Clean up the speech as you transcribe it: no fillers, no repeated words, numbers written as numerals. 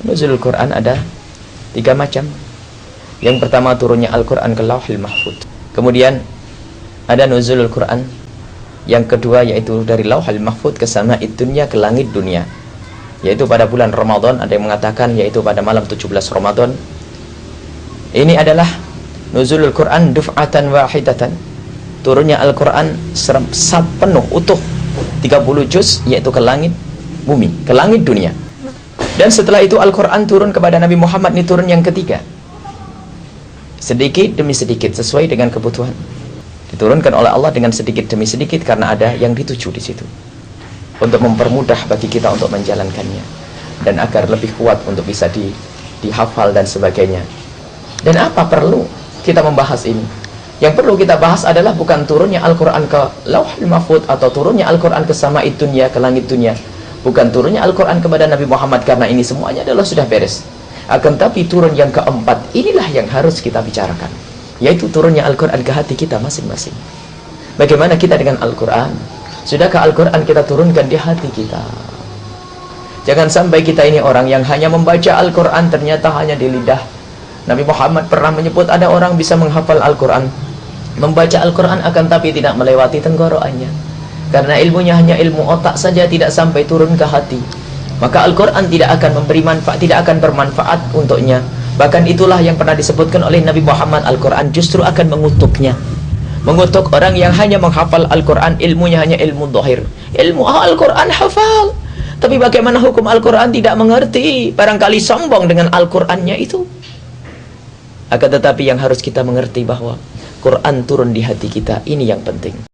Nuzulul Quran ada 3 macam. Yang pertama turunnya Al-Quran ke Lauhil Mahfudz. Kemudian ada nuzulul Quran yang kedua, yaitu dari Lauhil Mahfudz ke Sama'id Dunya, ke langit dunia, yaitu pada bulan Ramadan. Ada yang mengatakan yaitu pada malam 17 Ramadan. Ini adalah nuzulul Quran duf'atan wahidatan. Turunnya Al-Quran penuh utuh 30 juz, yaitu ke langit bumi, ke langit dunia. Dan setelah itu Al-Quran turun kepada Nabi Muhammad, ini turun yang ketiga, sedikit demi sedikit sesuai dengan kebutuhan. Diturunkan oleh Allah dengan sedikit demi sedikit karena ada yang dituju di situ, untuk mempermudah bagi kita untuk menjalankannya dan agar lebih kuat untuk bisa dihafal dan sebagainya. Dan apa perlu kita membahas ini? Yang perlu kita bahas adalah bukan turunnya Al-Quran ke Lauhul Mahfudz atau turunnya Al-Quran ke Sama'id Dunya, ke langit dunia, bukan turunnya Al-Quran kepada Nabi Muhammad, karena ini semuanya adalah sudah beres. Akan tapi turun yang keempat, inilah yang harus kita bicarakan, yaitu turunnya Al-Quran ke hati kita masing-masing. Bagaimana kita dengan Al-Quran? Sudahkah Al-Quran kita turunkan di hati kita? Jangan sampai kita ini orang yang hanya membaca Al-Quran ternyata hanya di lidah. Nabi Muhammad pernah menyebut ada orang bisa menghafal Al-Quran, membaca Al-Quran, akan tapi tidak melewati tenggorokannya, karena ilmunya hanya ilmu otak saja, tidak sampai turun ke hati. Maka Al-Quran tidak akan memberi manfaat, tidak akan bermanfaat untuknya. Bahkan itulah yang pernah disebutkan oleh Nabi Muhammad, Al-Quran justru akan mengutuknya, mengutuk orang yang hanya menghafal Al-Quran, ilmunya hanya ilmu dhahir. Ilmu Al-Quran hafal, tapi bagaimana hukum Al-Quran tidak mengerti, barangkali sombong dengan Al-Qurannya itu. Akan tetapi yang harus kita mengerti bahwa Quran turun di hati kita, ini yang penting.